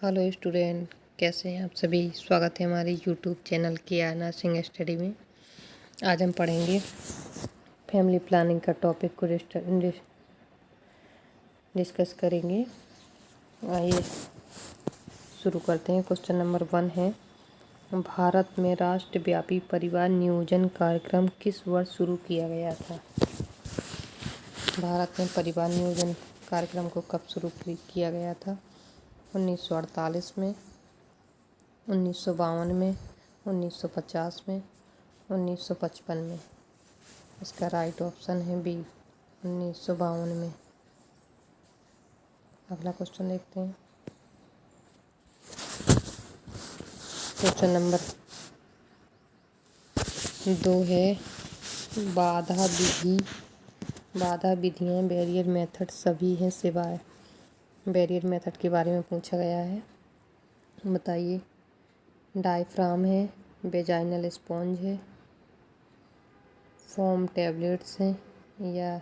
Hello student, कैसे हैं आप सभी। स्वागत है हमारे यूट्यूब चैनल किया नर्सिंग स्टडी में। आज हम पढ़ेंगे फैमिली प्लानिंग का टॉपिक को डिस्कस करेंगे। आइए शुरू करते हैं। क्वेश्चन नंबर 1 है, भारत में राष्ट्रव्यापी परिवार नियोजन कार्यक्रम किस वर्ष शुरू किया गया था। भारत में परिवार नियोजन कार्यक्रम को कब शुरू किया गया था। 1948 में, 1952 में, 1950 में, 1955 में। इसका राइट ऑप्शन है बी, 1952 में। अगला क्वेश्चन देखते हैं। क्वेश्चन नंबर 2 है, बाधा विधियाँ बैरियर मेथड सभी हैं सिवाय। बैरियर मेथड के बारे में पूछा गया है, बताइए। डायफ्राम है, वेजाइनल स्पॉन्ज है, फोम टैबलेट्स हैं या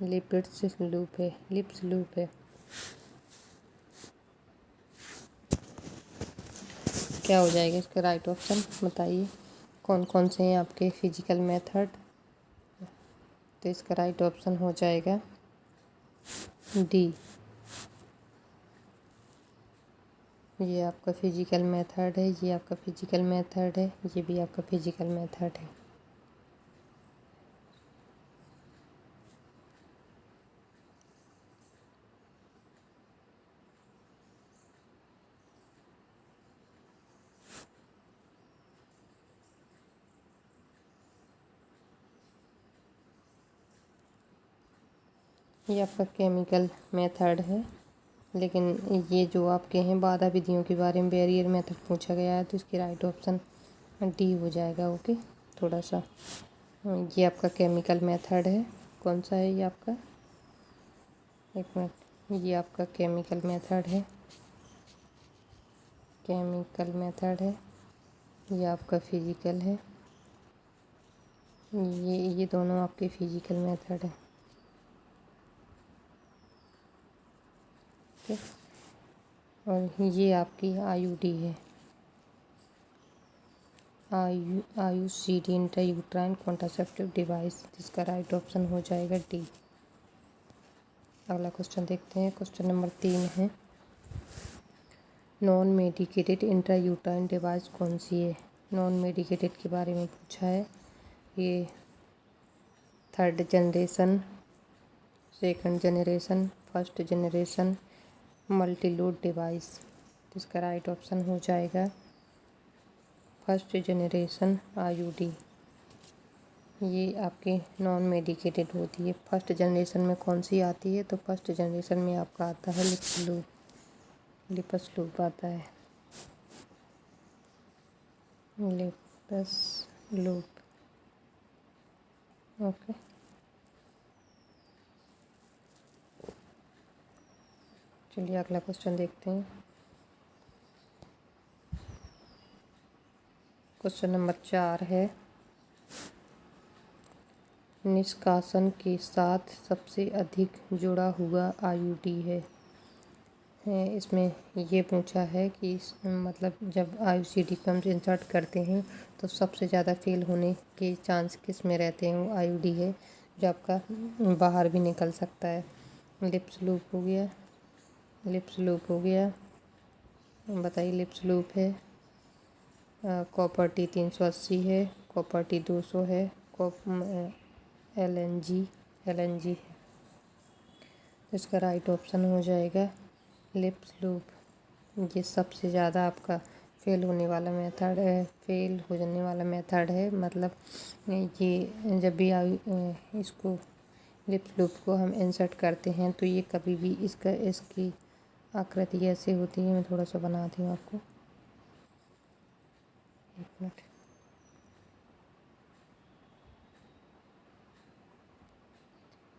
लिप्स लूप है। क्या हो जाएगा इसका राइट ऑप्शन, बताइए। कौन कौन से हैं आपके फिजिकल मेथड। तो इसका राइट ऑप्शन हो जाएगा डी, ये आपका फिजिकल मेथड है, ये आपका फिजिकल मेथड है, ये भी आपका फिजिकल मेथड है। ये आपका केमिकल मेथड है, लेकिन ये जो आपके हैं बाधा विधियों के बारे में बैरियर मेथड पूछा गया है, तो इसकी राइट ऑप्शन डी हो जाएगा। ओके, थोड़ा सा ये आपका केमिकल मेथड है। कौन सा है ये आपका, एक मिनट, ये आपका केमिकल मेथड है, ये आपका फिजिकल है, ये दोनों आपके फिजिकल मेथड है। ठीक, और ये आपकी आईयूडी है, IUCD इंट्रायूट्राइन कॉन्ट्रासेप्टिव डिवाइस, जिसका राइट ऑप्शन हो जाएगा डी। अगला क्वेश्चन देखते हैं। क्वेश्चन नंबर 3 है, नॉन मेडिकेटेड इंट्रायूट्राइन डिवाइस कौन सी है। नॉन मेडिकेटेड के बारे में पूछा है। ये 3rd generation, 2nd generation, 1st generation Multiload device. इसका राइट ऑप्शन हो जाएगा 1st जनरेशन IUD। ये आपकी नॉन मेडिकेटेड होती है। 1st जनरेशन में कौन सी आती है, तो 1st जनरेशन में आपका आता है लिपस लूप आता है, लिपस लूप। ओके, चलिए अगला क्वेश्चन देखते हैं। क्वेश्चन नंबर 4 है, निष्कासन के साथ सबसे अधिक जुड़ा हुआ IUD है। इसमें ये पूछा है कि मतलब जब IUCD को हम इंसर्ट करते हैं तो सबसे ज़्यादा फेल होने के चांस किस में रहते हैं। वो IUD है जो आपका बाहर भी निकल सकता है। लिप्स लूप हो गया, बताइए। लिप्स लूप है, कॉपर T 380 है, कॉपर T 200 है, LNG है। इसका राइट ऑप्शन हो जाएगा लिप्स लूप। ये सबसे ज़्यादा आपका फेल हो जाने वाला मेथड है। मतलब ये जब भी इसको लिप्स लूप को हम इंसर्ट करते हैं तो ये कभी भी इसकी आकृति ऐसे होती है। मैं थोड़ा सा बनाती हूँ आपको, एक मिनट।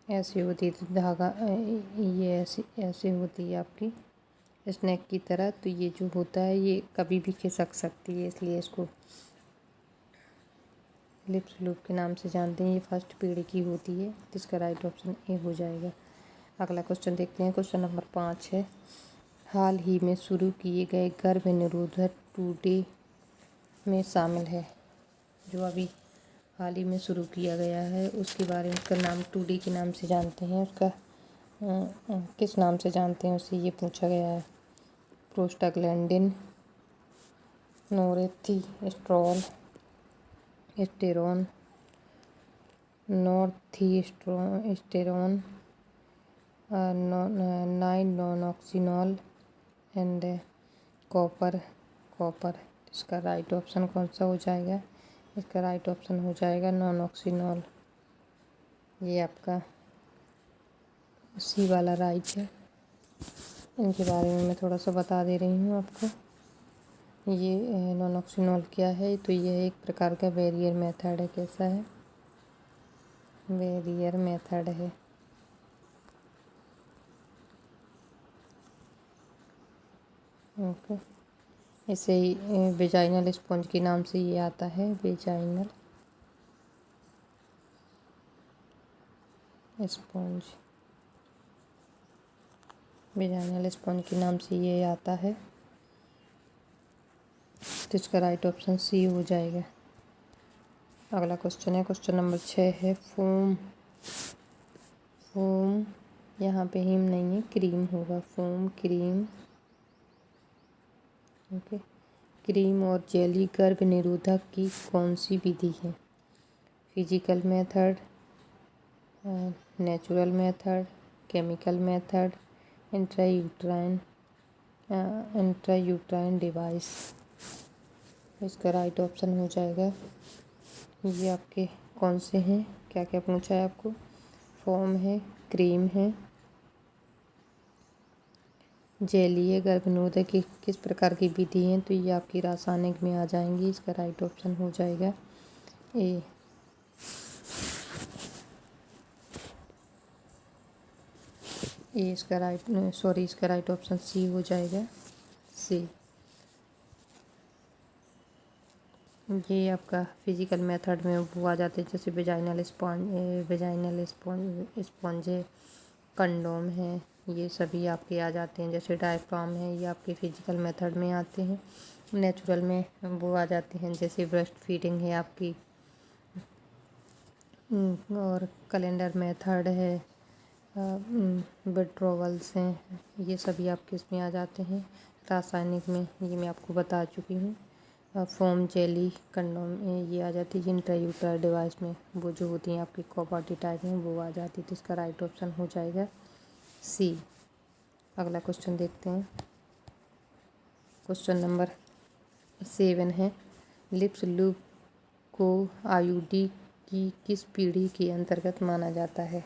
ऐसी होती है धागा, ये ऐसे होती है आपकी स्नैक की तरह। तो ये जो होता है ये कभी भी खिसक सकती है, इसलिए इसको लिप्स लूप के नाम से जानते हैं। ये 1st पीढ़ी की होती है, जिसका राइट ऑप्शन ए हो जाएगा। अगला क्वेश्चन देखते हैं। क्वेश्चन नंबर 5 है, हाल ही में शुरू किए गए गर्भ निरोधक 2D में शामिल है। जो अभी हाल ही में शुरू किया गया है उसके बारे में, उसका नाम 2D के नाम से जानते हैं। उसका किस नाम से जानते हैं उससे ये पूछा गया है। Prostaglandin, norethistrol, estrone, norethisterone, nonoxynol and copper. इसका राइट ऑप्शन कौन सा हो जाएगा? इसका राइट ऑप्शन हो जाएगा नॉनऑक्सिनॉल। ये आपका सी वाला राइट है। इनके बारे में मैं थोड़ा सा बता दे रही हूँ आपको। ये नॉनऑक्सिनॉल क्या है? तो ये एक प्रकार का बैरियर मेथड है। कैसा है? बैरियर मेथड है। ओके, इसे वेजाइनल स्पॉन्ज के नाम से ये आता है। वेजाइनल स्पॉन्ज, वेजाइनल स्पॉन्ज के नाम से ये आता है। तो इसका राइट ऑप्शन सी हो जाएगा। अगला क्वेश्चन है, क्वेश्चन नंबर 6 है। फोम यहाँ पे हिम नहीं है, क्रीम होगा। Foam, cream. ओके, क्रीम और जेली गर्भ निरोधक की कौन सी विधि है? Physical method, natural method, chemical method, intrauterine device. इसका राइट ऑप्शन हो जाएगा। ये आपके कौन से हैं? क्या क्या पूछा है आपको? फोम है, क्रीम है, जेली है। गर्भ निरोधक की किस प्रकार की विधि है? तो ये आपकी रासायनिक में आ जाएंगी। इसका राइट ऑप्शन हो जाएगा ए। इसका राइट ऑप्शन सी हो जाएगा। सी। ये आपका फिजिकल मेथड में वो आ जाते हैं, जैसे वेजाइनल स्पॉन्ज है, कंडोम है, ये सभी आपके आ जाते हैं। जैसे डायफ्राम है, ये आपके फिजिकल मेथड में आते हैं। नेचुरल में वो आ जाते हैं, जैसे ब्रेस्ट फीडिंग है आपकी, और कैलेंडर मेथड है, विड्रोवल्स हैं, ये सभी आपके इसमें आ जाते हैं। रासायनिक में ये मैं आपको बता चुकी हूँ। फोम, जेली, कंडोम ये आ जाती है। इंट्रायूट्राइन डिवाइस में वो जो होती हैं आपकी कॉपर टाइप में वो आ जाती है। तो इसका राइट ऑप्शन हो जाएगा सी। अगला क्वेश्चन देखते हैं। क्वेश्चन नंबर 7 है। लिप्स लूप को आयुडी की किस पीढ़ी के अंतर्गत माना जाता है?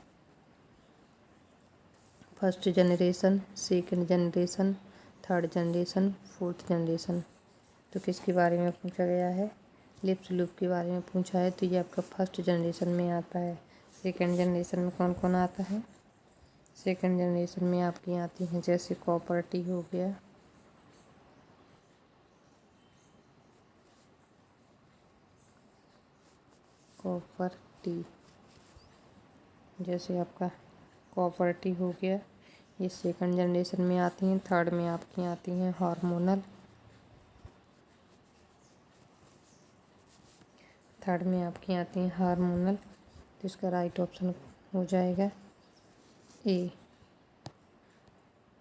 First generation, second generation, third generation, fourth generation. तो किसके बारे में पूछा गया है? लिप्स लूप के बारे में पूछा है। तो ये आपका फर्स्ट जनरेशन में आता है। सेकंड जनरेशन में कौन कौन आता है? सेकंड जनरेशन में आपकी आती हैं जैसे कॉपर टी हो गया, कॉपर टी, जैसे आपका कॉपर टी हो गया, ये सेकंड जनरेशन में आती हैं। थर्ड में आपकी आती हैं हार्मोनल। तो इसका राइट ऑप्शन हो जाएगा ए।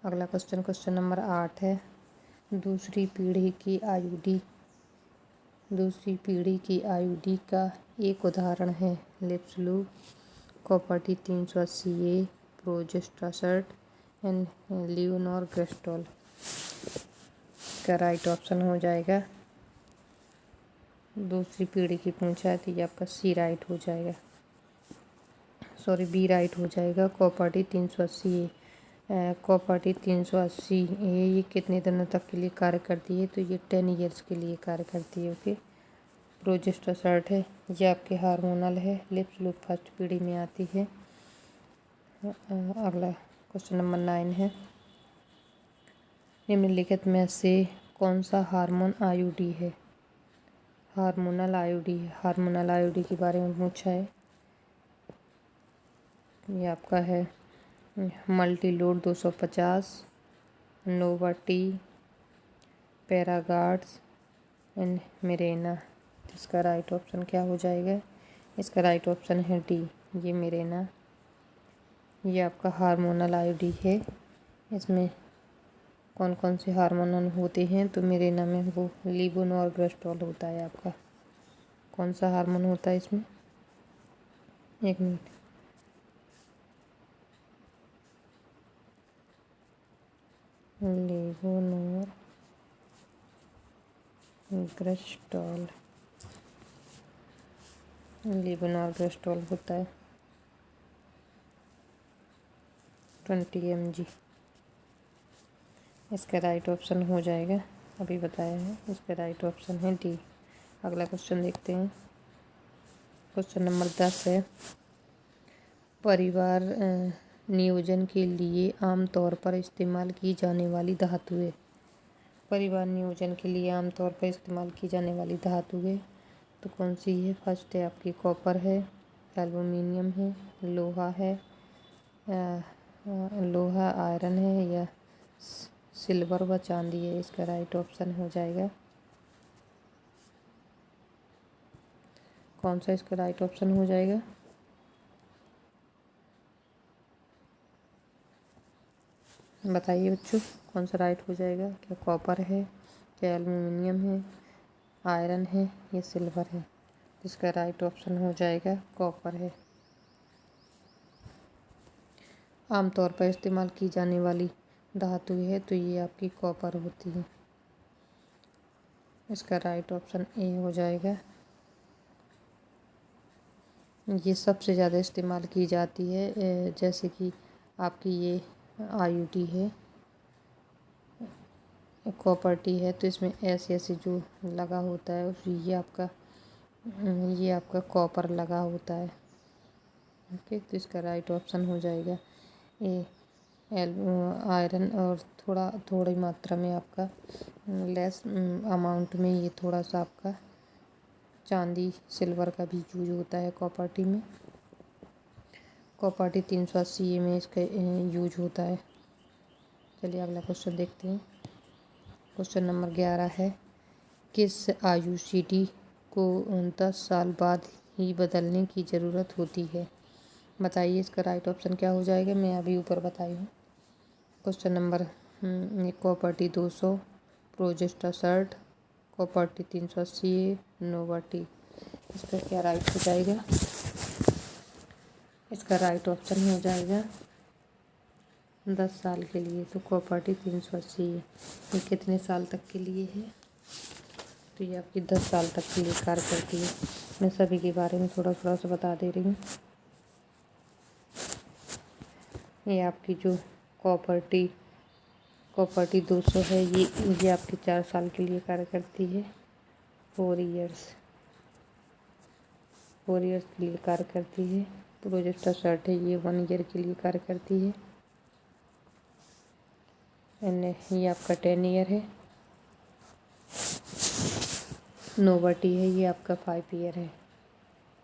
अगला क्वेश्चन, क्वेश्चन नंबर 8 है। दूसरी पीढ़ी की आईयूडी का एक उदाहरण है Lippes loop, copper T 380A, progestasert and levonorgestrel. का राइट ऑप्शन हो जाएगा। दूसरी पीढ़ी की पूछा है तो ये आपका सी राइट हो जाएगा, बी राइट हो जाएगा। Copper T 380A, copper T 380A ये कितने दिनों तक के लिए कार्य करती है? तो ये 10 ईयर्स के लिए कार्य करती है। ओके, प्रोजेस्टासर्ट है, ये आपके हार्मोनल है। लिप्स लूप फर्स्ट पीढ़ी में आती है। अगला क्वेश्चन नंबर 9 है। निम्नलिखित में से कौन सा हार्मोन आईयूडी है? हार्मोनल आईयूडी के बारे में पूछा है। ये आपका है मल्टीलोड 250, नोवाटी, पैरागार्ड्स एंड मिरेना। इसका राइट ऑप्शन क्या हो जाएगा? इसका राइट ऑप्शन है डी, ये मिरेना। ये आपका हार्मोनल आईडी है। इसमें कौन कौन से हार्मोन होते हैं? तो मिरेना में वो लीवोनोर्गेस्ट्रॉल होता है आपका। कौन सा हार्मोन होता है इसमें? एक मिनट। लीवोनोर्गेस्ट्रॉल, लीवोनोर्गेस्ट्रॉल होता है 20 mg। इसका राइट ऑप्शन हो जाएगा, अभी बताया है, इसका राइट ऑप्शन है डी। अगला क्वेश्चन देखते हैं। क्वेश्चन नंबर 10 है, परिवार नियोजन के लिए आमतौर पर इस्तेमाल की जाने वाली धातुएं। परिवार नियोजन के लिए आमतौर पर इस्तेमाल की जाने वाली धातुएं तो कौन सी है? फर्स्ट है आपकी कॉपर है, एल्युमिनियम है, लोहा है, लोहा आयरन है, या सिल्वर व चांदी है। इसका राइट ऑप्शन हो जाएगा कौन सा? इसका राइट ऑप्शन हो जाएगा बताइए बच्चों, कौन सा राइट हो जाएगा? क्या कॉपर है, क्या एल्युमिनियम है, आयरन है, या सिल्वर है? इसका राइट ऑप्शन हो जाएगा कॉपर है। आमतौर पर इस्तेमाल की जाने वाली धातु है तो ये आपकी कॉपर होती है। इसका राइट ऑप्शन ए हो जाएगा। ये सबसे ज़्यादा इस्तेमाल की जाती है, जैसे कि आपकी ये आईयूटी है, कॉपर टी है, तो इसमें ऐसे ऐसे जो लगा होता है ये आपका कॉपर लगा होता है। ओके, तो इसका राइट ऑप्शन हो जाएगा ए, आयरन, और थोड़ी मात्रा में आपका लेस अमाउंट में ये थोड़ा सा आपका चांदी सिल्वर का भी यूज होता है कॉपर टी में। कॉपर टी 380 में इसका यूज होता है। चलिए अगला क्वेश्चन देखते हैं। क्वेश्चन नंबर 11 है, किस आईयूसीडी को 10 साल बाद ही बदलने की ज़रूरत होती है? बताइए, इसका राइट ऑप्शन क्या हो जाएगा? मैं अभी ऊपर बताई हूँ। Question number copper T 200, progestasert, copper T 380, Nova T. इसका क्या राइट हो जाएगा? इसका राइट ऑप्शन हो जाएगा 10 साल के लिए, तो कॉपर टी 380 है। ये कितने साल तक के लिए है? तो ये आपकी 10 साल तक के लिए कार्य करती है। मैं सभी के बारे में थोड़ा थोड़ा सा बता दे रही हूँ। ये आपकी जो कॉपर टी 200 है, ये आपकी 4 साल के लिए कार्य करती है। 4 इयर्स के लिए कार्य करती है। प्रोजेस्टा सर्ट है, ये 1 ईयर के लिए कार्य करती है। एंड ये आपका 10 ईयर है। नोवाटी है, ये आपका 5 ईयर है।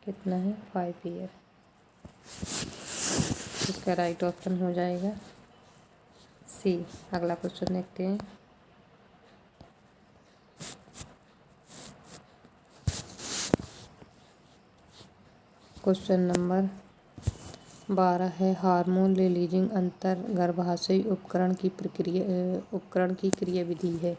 कितना है? 5 ईयर। इसका राइट ऑप्शन हो जाएगा सी। अगला क्वेश्चन देखते हैं। क्वेश्चन नंबर 12 है, हार्मोन रिलीजिंग अंतर गर्भाशयी उपकरण की क्रियाविधि है।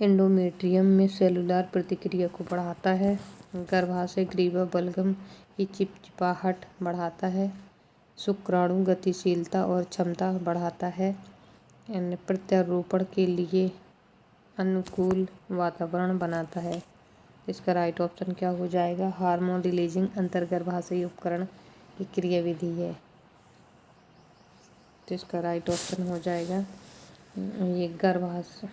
एंडोमेट्रियम में सेलुलर प्रतिक्रिया को बढ़ाता है, गर्भाशय ग्रीवा बलगम की चिपचिपाहट बढ़ाता है, शुक्राणु गतिशीलता और क्षमता बढ़ाता है, प्रत्यारोपण के लिए अनुकूल वातावरण बनाता है। इसका राइट ऑप्शन क्या हो जाएगा? हार्मोन रिलीजिंग अंतर्गर्भाशयी उपकरण की क्रियाविधि है, तो इसका राइट ऑप्शन हो जाएगा ये गर्भाशय,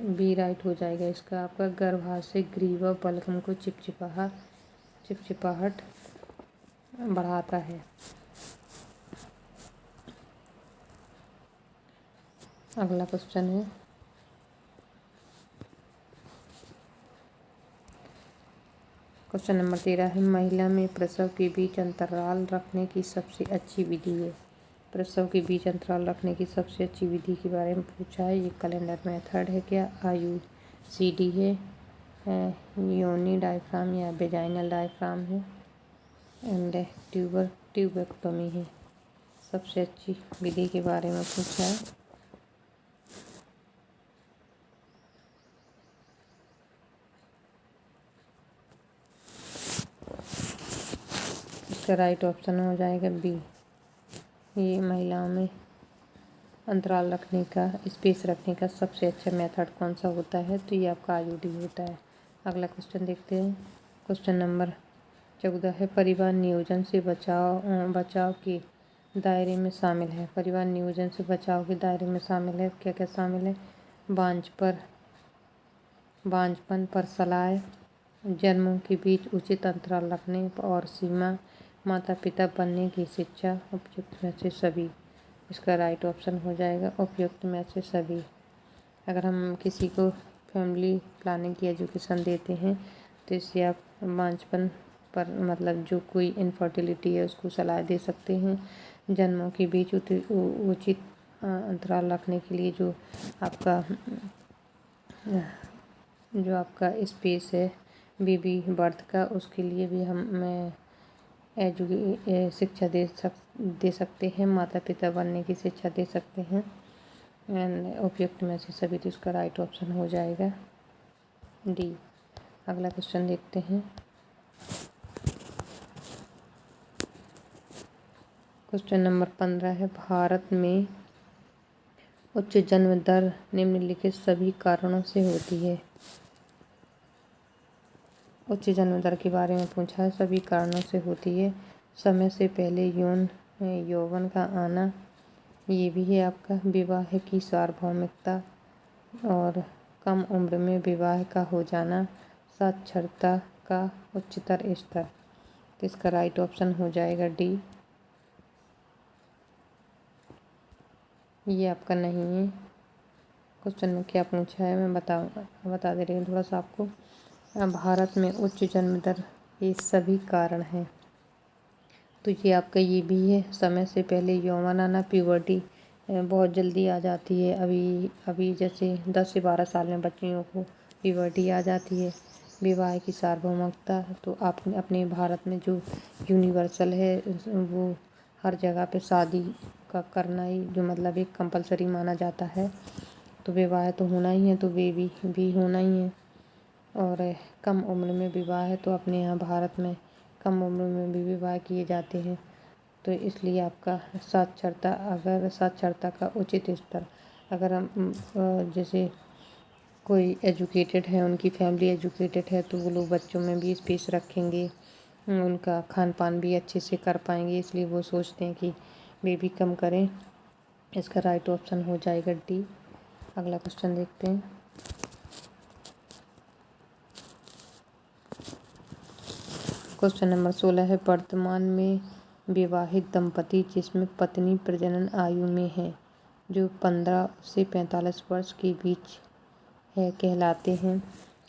बी राइट हो जाएगा इसका आपका। गर्भाशय ग्रीवा बलगम को चिपचिपाहट बढ़ाता है। अगला क्वेश्चन है क्वेश्चन नंबर 13 है, महिला में प्रसव के बीच अंतराल रखने की सबसे अच्छी विधि है। प्रसव के बीच अंतराल रखने की सबसे अच्छी विधि के बारे में पूछा है। ये कैलेंडर मेथड है क्या, IUCD है, योनी डायफ्राम या वेजाइनल डायफ्राम है, एंड ट्यूबेक्टोमी है। सबसे अच्छी विधि के बारे में पूछा है। इसका राइट ऑप्शन हो जाएगा बी। ये महिलाओं में अंतराल रखने का, स्पेस रखने का सबसे अच्छा मेथड कौन सा होता है, तो ये आपका IUD होता है। अगला क्वेश्चन देखते हैं। क्वेश्चन नंबर 14 है, परिवार नियोजन से बचाव के दायरे में शामिल है। परिवार नियोजन से बचाव के दायरे में शामिल है, क्या क्या शामिल है? बांझपन पर सलाह, जन्मों के बीच उचित अंतराल रखने और सीमा, माता पिता बनने की शिक्षा, उपयुक्त में से सभी। इसका राइट ऑप्शन हो जाएगा उपयुक्त में से सभी। अगर हम किसी को फैमिली प्लानिंग की एजुकेशन देते हैं तो इससे आप बांझपन पर मतलब जो कोई इनफर्टिलिटी है उसको सलाह दे सकते हैं। जन्मों के बीच उचित अंतराल रखने के लिए जो आपका स्पेस है बेबी बर्थ का, उसके लिए भी हम शिक्षा दे सकते हैं। माता पिता बनने की शिक्षा दे सकते हैं। एंड उपयुक्त में से सभी, तो इसका राइट ऑप्शन हो जाएगा डी। अगला क्वेश्चन देखते हैं। क्वेश्चन नंबर 15 है, भारत में उच्च जन्म दर निम्नलिखित सभी कारणों से होती है। उच्च जन्म दर के बारे में पूछा है, सभी कारणों से होती है। समय से पहले यौवन का आना, ये भी है आपका। विवाह की सार्वभौमिकता और कम उम्र में विवाह का हो जाना, साक्षरता का उच्चतर स्तर। तो इसका राइट ऑप्शन हो जाएगा डी। ये आपका नहीं है। क्वेश्चन में क्या पूछा है मैं बता दे रही हूँ थोड़ा सा आपको। भारत में उच्च जन्म दर ये सभी कारण हैं, तो ये आपका ये भी है। समय से पहले यौवन आना, प्यूबर्टी बहुत जल्दी आ जाती है। अभी जैसे 10 से 12 साल में बच्चियों को प्यूबर्टी आ जाती है। विवाह की सार्वभौमिकता, तो आप अपने भारत में जो यूनिवर्सल है वो हर जगह पे शादी का करना ही जो मतलब एक कंपलसरी माना जाता है। तो विवाह तो होना ही है, तो बेबी भी होना ही है। और कम उम्र में विवाह है, तो अपने यहाँ भारत में कम उम्र में भी विवाह किए जाते हैं। तो इसलिए आपका साक्षरता का उचित स्तर, अगर हम जैसे कोई एजुकेटेड है, उनकी फैमिली एजुकेटेड है, तो वो लोग बच्चों में भी स्पेस रखेंगे, उनका खान पान भी अच्छे से कर पाएंगे, इसलिए वो सोचते हैं कि बेबी कम करें। इसका राइट ऑप्शन हो जाएगा डी। अगला क्वेश्चन देखते हैं। क्वेश्चन नंबर 16 है, वर्तमान में विवाहित दंपति जिसमें पत्नी प्रजनन आयु में है जो 15 से 45 वर्ष के बीच है कहलाते हैं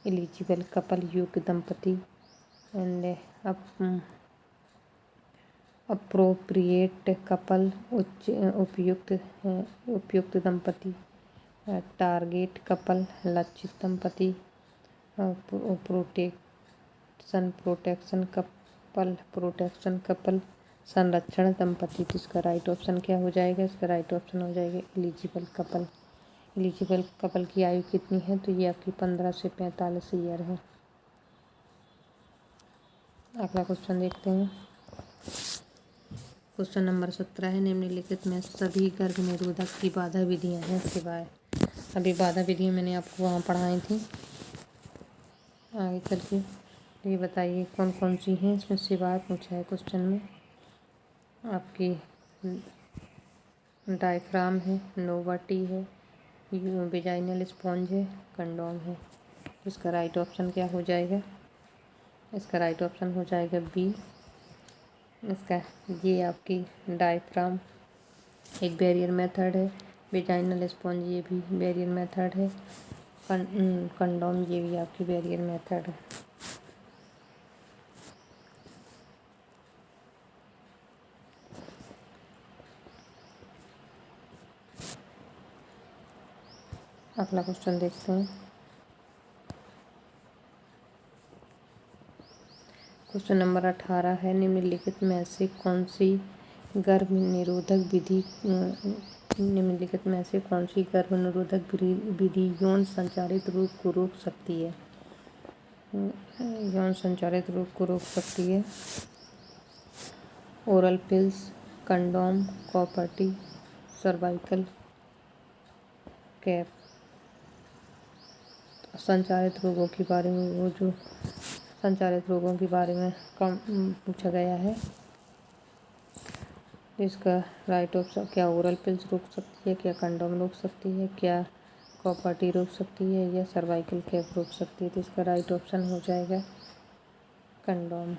एलिजिबल कपल, योग्य दंपति। एंड अप्रोप्रिएट कपल, उपयुक्त दंपति। टारगेट कपल, लक्षित दंपति। प्रोटेक्शन कपल, संरक्षण दंपति। तो इसका राइट ऑप्शन क्या हो जाएगा? इसका राइट ऑप्शन हो जाएगा एलिजिबल कपल। एलिजिबल कपल की आयु कितनी है? तो ये आपकी 15 से 45 ईयर है। अगला क्वेश्चन देखते हैं। क्वेश्चन नंबर 17 है, निम्नलिखित में सभी गर्भ निरोधक की बाधा विधियां हैं सिवाय। अभी बाधा विधियां मैंने आपको वहाँ पढ़ाई थी, आगे चल के ये बताइए कौन कौन सी हैं। इसमें सिवाय पूछा है क्वेश्चन में। आपकी डायफ्राम है, नोवाटी है, वेजाइनल स्पॉन्ज है, कंडोम है। इसका राइट ऑप्शन क्या हो जाएगा? इसका राइट ऑप्शन हो जाएगा बी। इसका ये आपकी डायफ्राम एक बैरियर मेथड है, वेजाइनल स्पॉन्ज ये भी बैरियर मेथड है, कंडोम ये भी आपकी बैरियर मेथड है। अगला क्वेश्चन देखते हैं। क्वेश्चन नंबर 18 है, निम्नलिखित में से कौन सी गर्भ निरोधक विधि यौन संचारित रोग को रोक सकती है? यौन संचारित रोग को रोक सकती है। Oral pills, condom, copper T, cervical cap. संचारित रोगों के बारे में संचारित रोगों के बारे में कम पूछा गया है। इसका राइट ऑप्शन क्या ओरल पिल्स रोक सकती है, क्या कंडोम रोक सकती है, क्या कॉपर्टी रोक सकती है, या सर्वाइकल कैप रोक सकती है? तो इसका राइट ऑप्शन हो जाएगा कंडोम।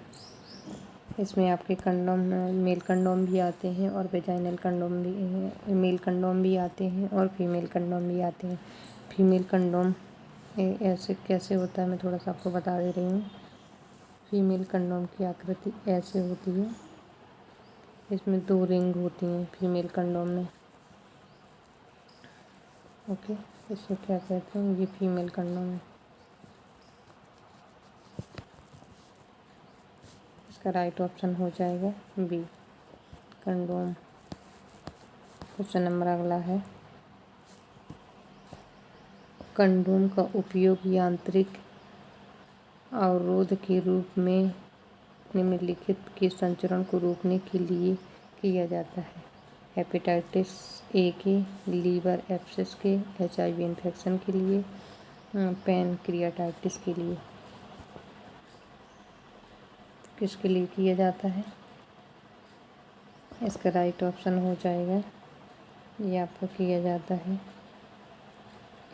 इसमें आपके कंडोम मेल कंडोम भी आते हैं और वेजाइनल कंडोम भी, मेल कंडोम भी आते हैं और फीमेल कंडोम भी आते हैं। फीमेल कंडोम ऐसे कैसे होता है मैं थोड़ा सा आपको बता दे रही हूँ। फीमेल कंडोम की आकृति ऐसे होती है, इसमें 2 रिंग होती हैं फीमेल कंडोम में। ओके, इसे क्या कहते हैं? ये फीमेल कंडोम है। इसका राइट ऑप्शन हो जाएगा बी, कंडोम। क्वेश्चन नंबर अगला है, कंडोम का उपयोग यांत्रिक अवरोध के रूप में निम्नलिखित के संचरण को रोकने के लिए किया जाता है। हेपेटाइटिस ए के, लीवर एब्सेस के, HIV इन्फेक्शन के लिए, पैनक्रियाटाइटिस के लिए। किसके लिए किया जाता है? इसका राइट ऑप्शन हो जाएगा, ये आपको किया जाता है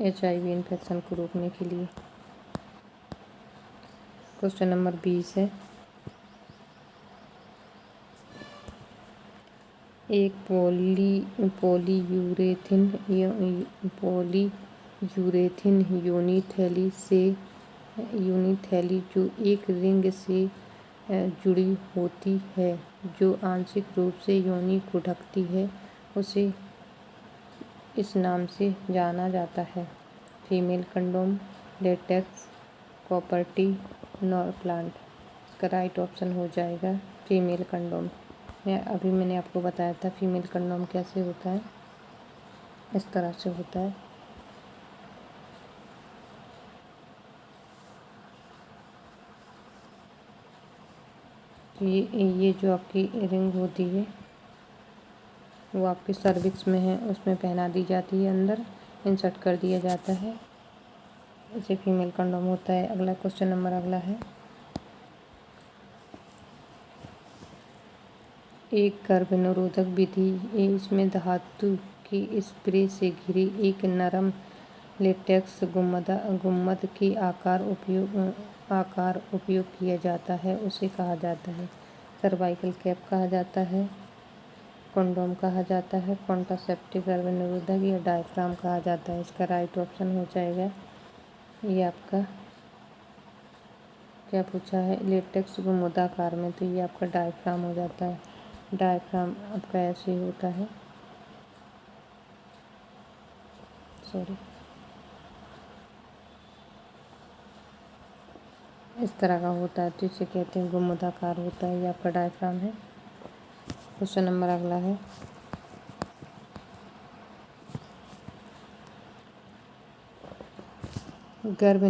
HIV इन्फेक्शन को रोकने के लिए। क्वेश्चन नंबर 20 है, एक पॉलीयूरेथिन योनि थैली जो एक रिंग से जुड़ी होती है, जो आंशिक रूप से योनि को ढकती है, उसे इस नाम से जाना जाता है। Female condom, latex, copper T, Norplant. इसका राइट ऑप्शन हो जाएगा फीमेल कंडोम। मैंने आपको बताया था फीमेल कंडोम कैसे होता है, इस तरह से होता है। तो ये जो आपकी रिंग होती है वो आपके सर्विक्स में है, उसमें पहना दी जाती है, अंदर इंसर्ट कर दिया जाता है, इसे फीमेल कंडोम होता है। अगला क्वेश्चन नंबर अगला है, एक गर्भ निरोधक विधि, इसमें धातु की स्प्रे से घिरी एक नरम लेटेक्स गुम्मद के आकार उपयोग किया जाता है, उसे कहा जाता है। सर्वाइकल कैप कहा जाता है, कंडोम कहा जाता है, कॉन्ट्रासेप्टिव गर्भ निरोधक, या डायफ्राम कहा जाता है। इसका राइट ऑप्शन हो जाएगा, ये आपका क्या पूछा है, लेटेक्स गुम्मदाकार में, तो ये आपका डायफ्राम हो जाता है। डायफ्राम आपका ऐसे होता है, सॉरी, इस तरह का होता है, तो इसे कहते हैं गुम्मदाकार होता है, ये आपका डायफ्राम है। क्वेश्चन नंबर अगला है, गर्भ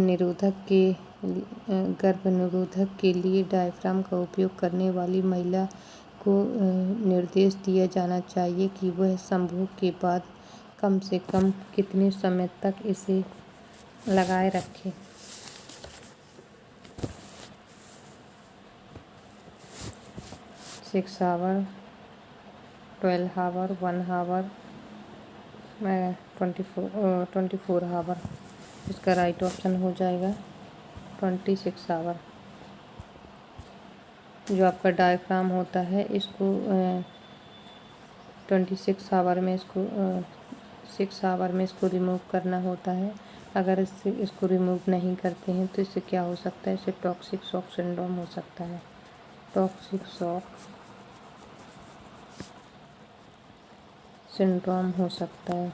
निरोधक के लिए डायफ्राम का उपयोग करने वाली महिला को निर्देश दिया जाना चाहिए कि वह संभोग के बाद कम से कम कितने समय तक इसे लगाए रखे। 6 आवर, 12 आवर, 1 आवर, 24 आवर। इसका राइट ऑप्शन हो जाएगा 26 आवर। जो आपका डायफ्राम होता है इसको 6 आवर में इसको रिमूव करना होता है। अगर इसको रिमूव नहीं करते हैं तो इससे क्या हो सकता है, इससे टॉक्सिक शॉक सिंड्रोम हो सकता है। टॉक्सिक शॉक सिंड्रोम हो सकता है।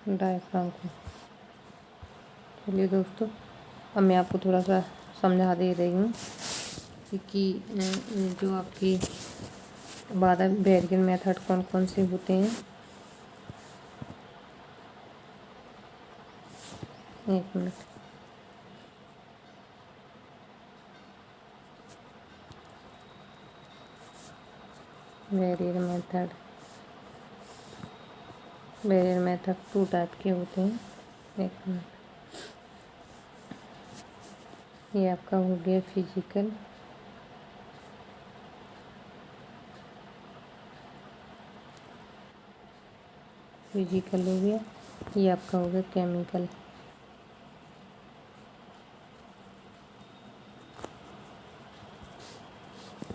डायफ्राम को। चलिए दोस्तों, अब मैं आपको थोड़ा सा समझा दे रही हूँ कि जो आपकी बाधा बैरियर मेथड कौन कौन से होते हैं। एक मिनट। बैरियर मेथड 2 टाइप के होते हैं। एक मिनट। ये आपका हो गया फिजिकल, हो गया। ये आपका हो गया केमिकल।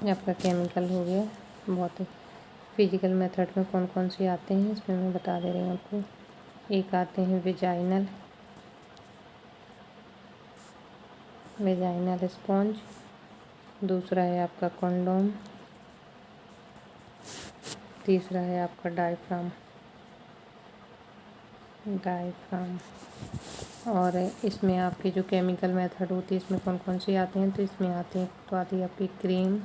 ये आपका केमिकल हो गया। बहुत फिजिकल मेथड में कौन कौन से आते हैं इसमें मैं बता दे रही हूँ आपको। एक आते हैं वेजाइनल स्पॉन्ज। दूसरा है आपका कंडोम। तीसरा है आपका डायफ्राम। और इसमें आपके जो केमिकल मेथड होती है इसमें कौन कौन से आते हैं, तो इसमें आते हैं, तो आती है आपकी क्रीम,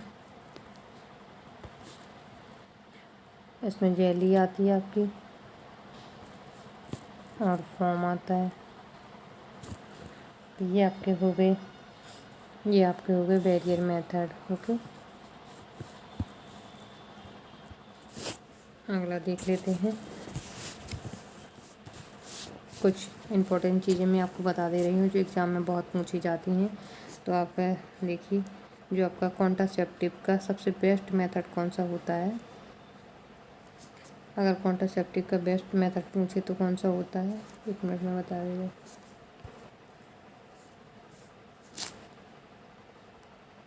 इसमें जेली आती है आपकी, और फोम आता है। तो ये आपके हो गए बैरियर मेथड। ओके, अगला देख लेते हैं। कुछ इम्पोर्टेंट चीज़ें मैं आपको बता दे रही हूँ जो एग्ज़ाम में बहुत पूछी जाती हैं। तो आप देखिए, जो आपका कॉन्ट्रासेप्टिव का सबसे बेस्ट मेथड कौन सा होता है। अगर कॉन्ट्रासेप्टिव का बेस्ट मेथड पूछे तो कौन सा होता है, 1 मिनट में बता दीजिए।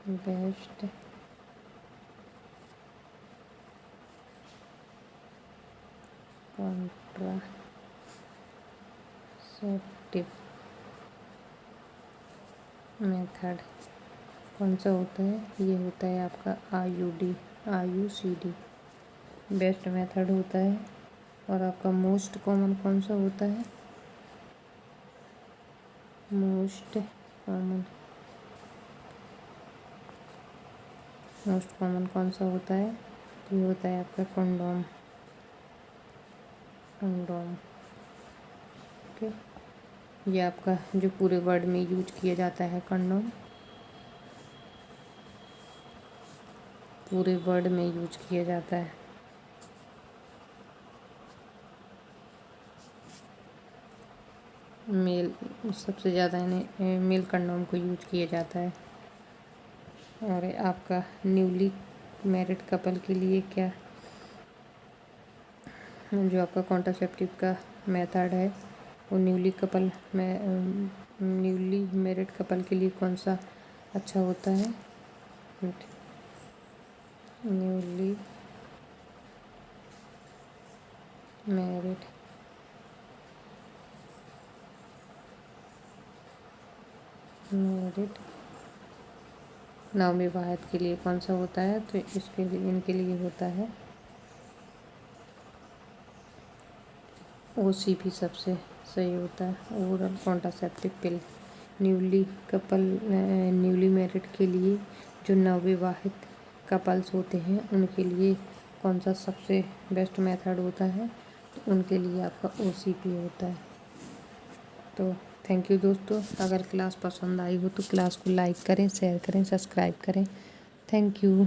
बेस्ट कॉन्ट्रासेप्टिव मेथड कौन सा होता है, ये होता है आपका IUCD बेस्ट मेथड होता है। और आपका मोस्ट कॉमन कौन सा होता है, मोस्ट कॉमन कौन सा होता है, तो ये होता है आपका कंडोम। ओके, ये आपका जो पूरे वर्ल्ड में यूज किया जाता है कंडोम, पूरे वर्ल्ड में यूज किया जाता है। मेल सबसे ज़्यादा इन्हें मेल कंडोम को यूज किया जाता है। और आपका न्यूली मैरिड कपल के लिए क्या, जो आपका कॉन्ट्रासेप्टिव का मेथड है वो न्यूली मैरिड कपल के लिए कौन सा अच्छा होता है। न्यूली मैरिड नवविवाहित के लिए कौन सा होता है, तो इनके लिए होता है OCP सबसे सही होता है, ओरल कॉन्ट्रासेप्टिव पिल। न्यूली मैरिड के लिए, जो नवविवाहित कपल्स होते हैं उनके लिए कौन सा सबसे बेस्ट मेथड होता है, तो उनके लिए आपका OCP होता है। तो थैंक यू दोस्तों, अगर क्लास पसंद आई हो तो क्लास को लाइक करें, शेयर करें, सब्सक्राइब करें। Thank you.